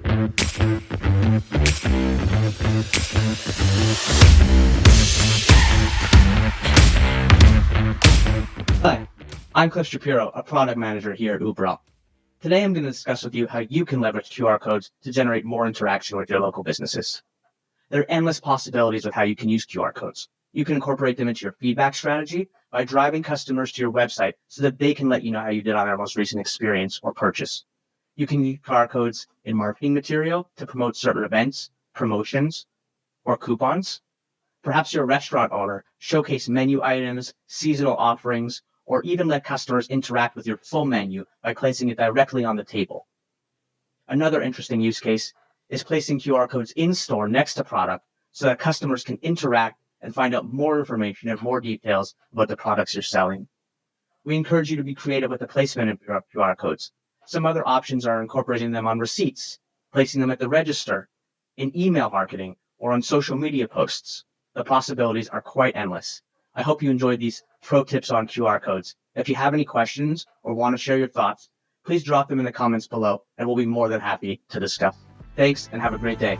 Hi, I'm Cliff Shapiro, a product manager here at Uber. Today I'm going to discuss with you how you can leverage QR codes to generate more interaction with your local businesses. There are endless possibilities with how you can use QR codes. You can incorporate them into your feedback strategy by driving customers to your website so that they can let you know how you did on their most recent experience or purchase. You can use QR codes in marketing material to promote certain events, promotions, or coupons. Perhaps you're a restaurant owner, showcase menu items, seasonal offerings, or even let customers interact with your full menu by placing it directly on the table. Another interesting use case is placing QR codes in-store next to product so that customers can interact and find out more information and more details about the products you're selling. We encourage you to be creative with the placement of your QR codes. Some other options are incorporating them on receipts, placing them at the register, in email marketing, or on social media posts. The possibilities are quite endless. I hope you enjoyed these pro tips on QR codes. If you have any questions or want to share your thoughts, please drop them in the comments below and we'll be more than happy to discuss. Thanks and have a great day.